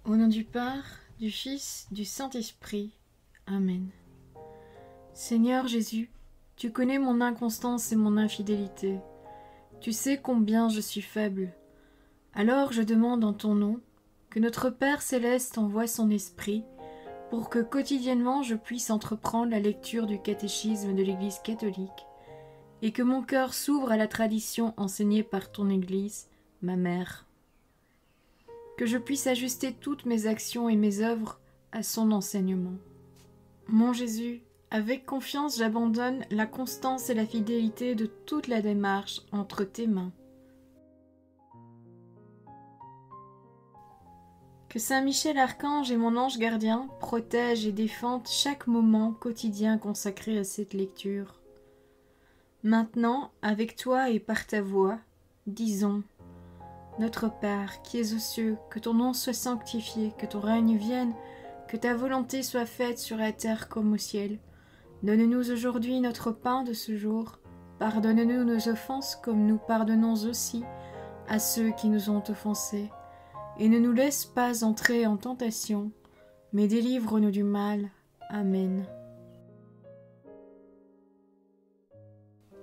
Au nom du Père, du Fils, du Saint-Esprit. Amen. Seigneur Jésus, tu connais mon inconstance et mon infidélité. Tu sais combien je suis faible. Alors je demande en ton nom que notre Père céleste envoie son Esprit pour que quotidiennement je puisse entreprendre la lecture du catéchisme de l'Église catholique et que mon cœur s'ouvre à la tradition enseignée par ton Église, ma mère. Que je puisse ajuster toutes mes actions et mes œuvres à son enseignement. Mon Jésus, avec confiance j'abandonne la constance et la fidélité de toute la démarche entre tes mains. Que Saint Michel Archange et mon ange gardien protègent et défendent chaque moment quotidien consacré à cette lecture. Maintenant, avec toi et par ta voix, disons: Notre Père, qui es aux cieux, que ton nom soit sanctifié, que ton règne vienne, que ta volonté soit faite sur la terre comme au ciel. Donne-nous aujourd'hui notre pain de ce jour. Pardonne-nous nos offenses comme nous pardonnons aussi à ceux qui nous ont offensés. Et ne nous laisse pas entrer en tentation, mais délivre-nous du mal. Amen.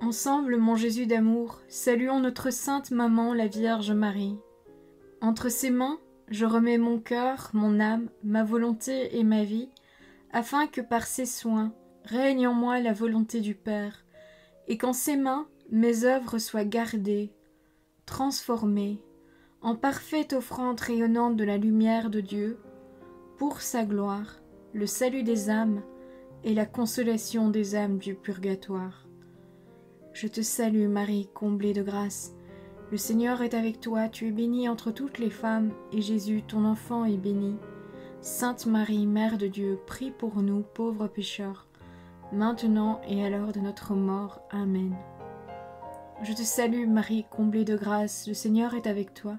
Ensemble, mon Jésus d'amour, saluons notre sainte maman, la Vierge Marie. Entre ses mains, je remets mon cœur, mon âme, ma volonté et ma vie, afin que par ses soins règne en moi la volonté du Père, et qu'en ses mains mes œuvres soient gardées, transformées, en parfaite offrande rayonnante de la lumière de Dieu, pour sa gloire, le salut des âmes et la consolation des âmes du purgatoire. Je te salue Marie, comblée de grâce. Le Seigneur est avec toi, tu es bénie entre toutes les femmes, et Jésus, ton enfant, est béni. Sainte Marie, Mère de Dieu, prie pour nous, pauvres pécheurs, maintenant et à l'heure de notre mort. Amen. Je te salue Marie, comblée de grâce, le Seigneur est avec toi.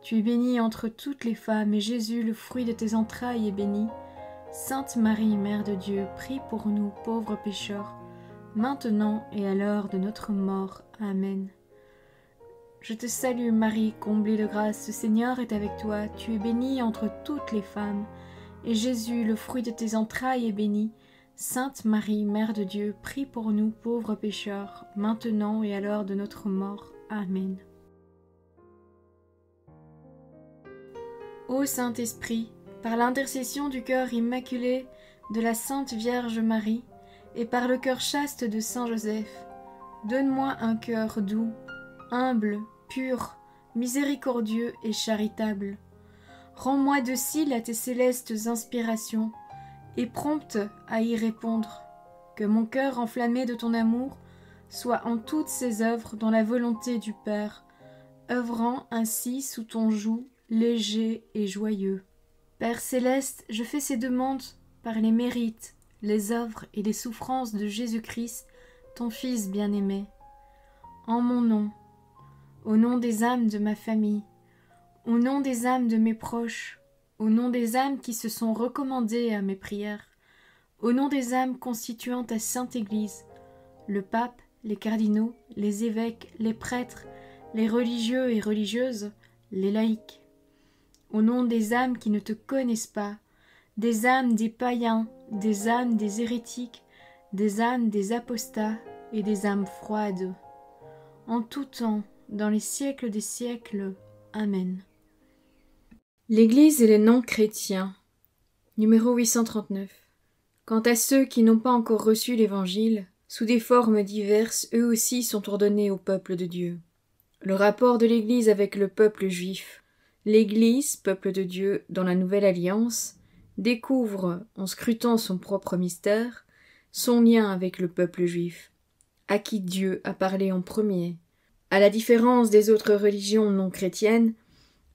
Tu es bénie entre toutes les femmes, et Jésus, le fruit de tes entrailles, est béni. Sainte Marie, Mère de Dieu, prie pour nous, pauvres pécheurs, maintenant et à l'heure de notre mort. Amen. Je te salue Marie, comblée de grâce, le Seigneur est avec toi, tu es bénie entre toutes les femmes, et Jésus, le fruit de tes entrailles, est béni. Sainte Marie, Mère de Dieu, prie pour nous pauvres pécheurs, maintenant et à l'heure de notre mort. Amen. Ô Saint-Esprit, par l'intercession du cœur immaculé de la Sainte Vierge Marie, et par le cœur chaste de Saint Joseph, donne-moi un cœur doux, humble, pur, miséricordieux et charitable. Rends-moi docile à tes célestes inspirations, et prompte à y répondre. Que mon cœur enflammé de ton amour soit en toutes ses œuvres dans la volonté du Père, œuvrant ainsi sous ton joug léger et joyeux. Père céleste, je fais ces demandes par les mérites, les œuvres et les souffrances de Jésus-Christ, ton Fils bien-aimé. En mon nom, au nom des âmes de ma famille, au nom des âmes de mes proches, au nom des âmes qui se sont recommandées à mes prières, au nom des âmes constituant ta Sainte Église, le pape, les cardinaux, les évêques, les prêtres, les religieux et religieuses, les laïcs, au nom des âmes qui ne te connaissent pas, des âmes des païens, des âmes des hérétiques, des âmes des apostats et des âmes froides. En tout temps, dans les siècles des siècles. Amen. L'Église et les non-chrétiens. Numéro 839. Quant à ceux qui n'ont pas encore reçu l'Évangile, sous des formes diverses, eux aussi sont ordonnés au peuple de Dieu. Le rapport de l'Église avec le peuple juif. L'Église, peuple de Dieu, dans la Nouvelle Alliance, découvre, en scrutant son propre mystère, son lien avec le peuple juif, à qui Dieu a parlé en premier. À la différence des autres religions non chrétiennes,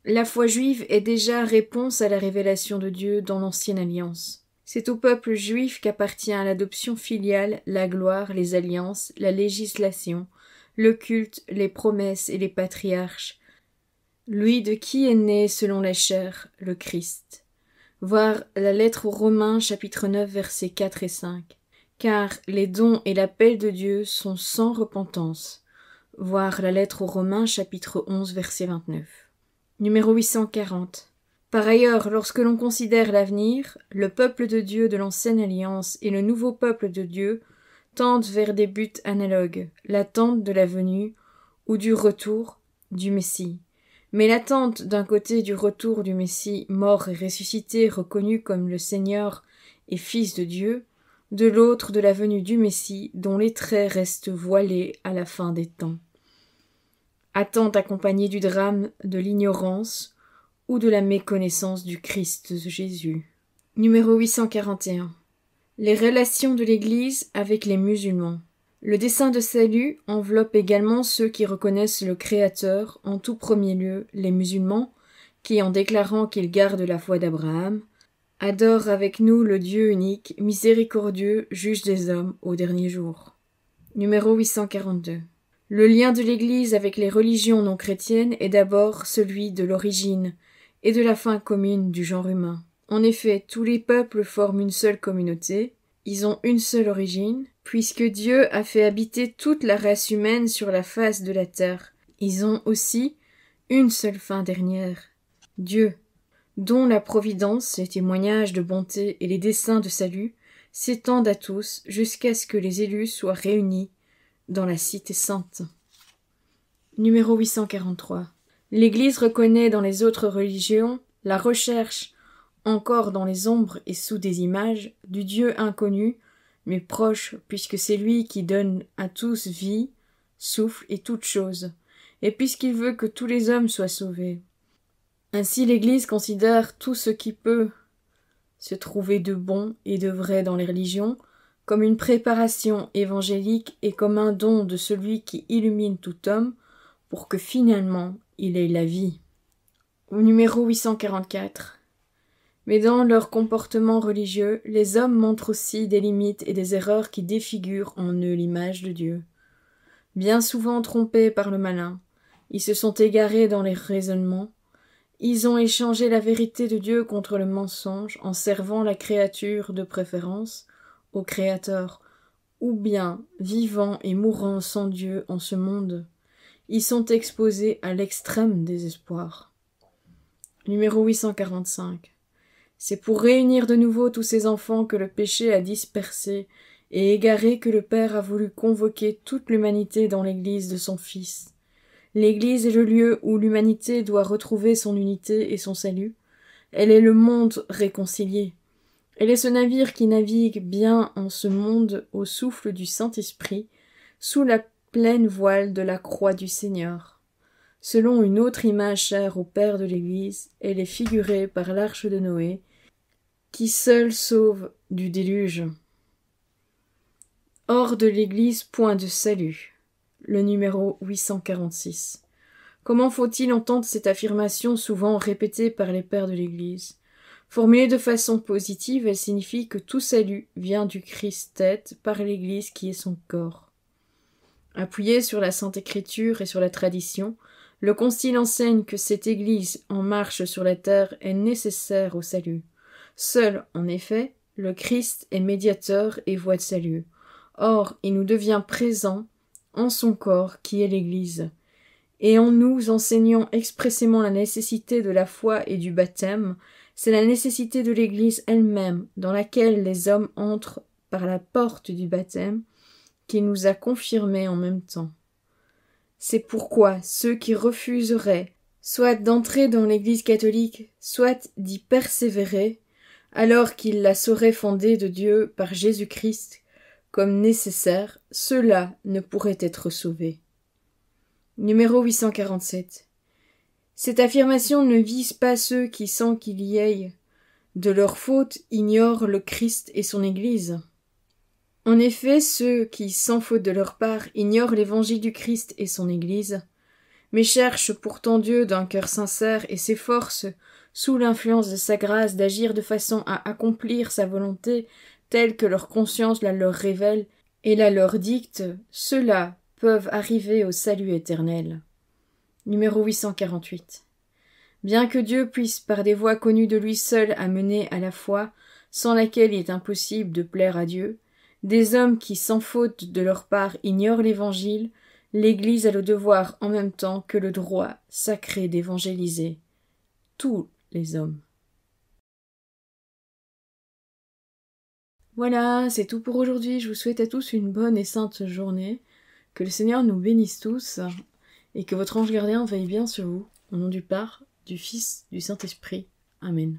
la foi juive est déjà réponse à la révélation de Dieu dans l'Ancienne Alliance. C'est au peuple juif qu'appartient l'adoption filiale, la gloire, les alliances, la législation, le culte, les promesses et les patriarches, lui de qui est né selon la chair, le Christ. Voir la lettre aux Romains, chapitre 9, versets 4 et 5. Car les dons et l'appel de Dieu sont sans repentance. Voir la lettre aux Romains, chapitre 11, verset 29. Numéro 840. Par ailleurs, lorsque l'on considère l'avenir, le peuple de Dieu de l'ancienne alliance et le nouveau peuple de Dieu tendent vers des buts analogues, l'attente de la venue ou du retour du Messie. Mais l'attente d'un côté du retour du Messie mort et ressuscité reconnu comme le Seigneur et Fils de Dieu, de l'autre de la venue du Messie dont les traits restent voilés à la fin des temps. Attente accompagnée du drame de l'ignorance ou de la méconnaissance du Christ Jésus. Numéro 841. Les relations de l'Église avec les musulmans. Le dessein de salut enveloppe également ceux qui reconnaissent le Créateur, en tout premier lieu les musulmans, qui, en déclarant qu'ils gardent la foi d'Abraham, adorent avec nous le Dieu unique, miséricordieux, juge des hommes au dernier jour. Numéro 842. Le lien de l'Église avec les religions non chrétiennes est d'abord celui de l'origine et de la fin commune du genre humain. En effet, tous les peuples forment une seule communauté, ils ont une seule origine, puisque Dieu a fait habiter toute la race humaine sur la face de la terre. Ils ont aussi une seule fin dernière, Dieu, dont la providence, les témoignages de bonté et les desseins de salut s'étendent à tous jusqu'à ce que les élus soient réunis dans la cité sainte. Numéro 843. L'Église reconnaît dans les autres religions la recherche, encore dans les ombres et sous des images, du Dieu inconnu, mais proche, puisque c'est lui qui donne à tous vie, souffle et toutes choses, et puisqu'il veut que tous les hommes soient sauvés. Ainsi l'Église considère tout ce qui peut se trouver de bon et de vrai dans les religions comme une préparation évangélique et comme un don de celui qui illumine tout homme pour que finalement il ait la vie. Numéro 844. Mais dans leur comportement religieux, les hommes montrent aussi des limites et des erreurs qui défigurent en eux l'image de Dieu. Bien souvent trompés par le malin, ils se sont égarés dans les raisonnements, ils ont échangé la vérité de Dieu contre le mensonge en servant la créature de préférence au Créateur, ou bien, vivant et mourant sans Dieu en ce monde, ils sont exposés à l'extrême désespoir. Numéro 845. C'est pour réunir de nouveau tous ces enfants que le péché a dispersé et égaré que le Père a voulu convoquer toute l'humanité dans l'Église de son Fils. L'Église est le lieu où l'humanité doit retrouver son unité et son salut. Elle est le monde réconcilié. Elle est ce navire qui navigue bien en ce monde au souffle du Saint-Esprit, sous la pleine voile de la croix du Seigneur. Selon une autre image chère au Père de l'Église, elle est figurée par l'arche de Noé, qui seule sauve du déluge. Hors de l'Église, point de salut. Le numéro 846. Comment faut-il entendre cette affirmation souvent répétée par les pères de l'Église? Formulée de façon positive, elle signifie que tout salut vient du Christ tête par l'Église qui est son corps. Appuyé sur la Sainte Écriture et sur la tradition, le Concile enseigne que cette Église en marche sur la terre est nécessaire au salut. Seul, en effet, le Christ est médiateur et voie de salut. Or, il nous devient présent en son corps qui est l'Église. Et en nous enseignant expressément la nécessité de la foi et du baptême, c'est la nécessité de l'Église elle-même, dans laquelle les hommes entrent par la porte du baptême, qui nous a confirmés en même temps. C'est pourquoi ceux qui refuseraient soit d'entrer dans l'Église catholique, soit d'y persévérer, alors qu'ils la sauraient fondée de Dieu par Jésus-Christ comme nécessaire, ceux-là ne pourraient être sauvés. Numéro 847. Cette affirmation ne vise pas ceux qui, sans qu'il y ait de leur faute, ignorent le Christ et son Église. En effet, ceux qui, sans faute de leur part, ignorent l'évangile du Christ et son Église, mais cherchent pourtant Dieu d'un cœur sincère et s'efforcent, sous l'influence de sa grâce, d'agir de façon à accomplir sa volonté telle que leur conscience la leur révèle et la leur dicte, ceux-là peuvent arriver au salut éternel. Numéro 848. Bien que Dieu puisse par des voies connues de lui seul amener à la foi, sans laquelle il est impossible de plaire à Dieu, des hommes qui, sans faute de leur part, ignorent l'Évangile, l'Église a le devoir en même temps que le droit sacré d'évangéliser tous les hommes. Voilà, c'est tout pour aujourd'hui. Je vous souhaite à tous une bonne et sainte journée. Que le Seigneur nous bénisse tous et que votre ange gardien veille bien sur vous. Au nom du Père, du Fils, du Saint-Esprit. Amen.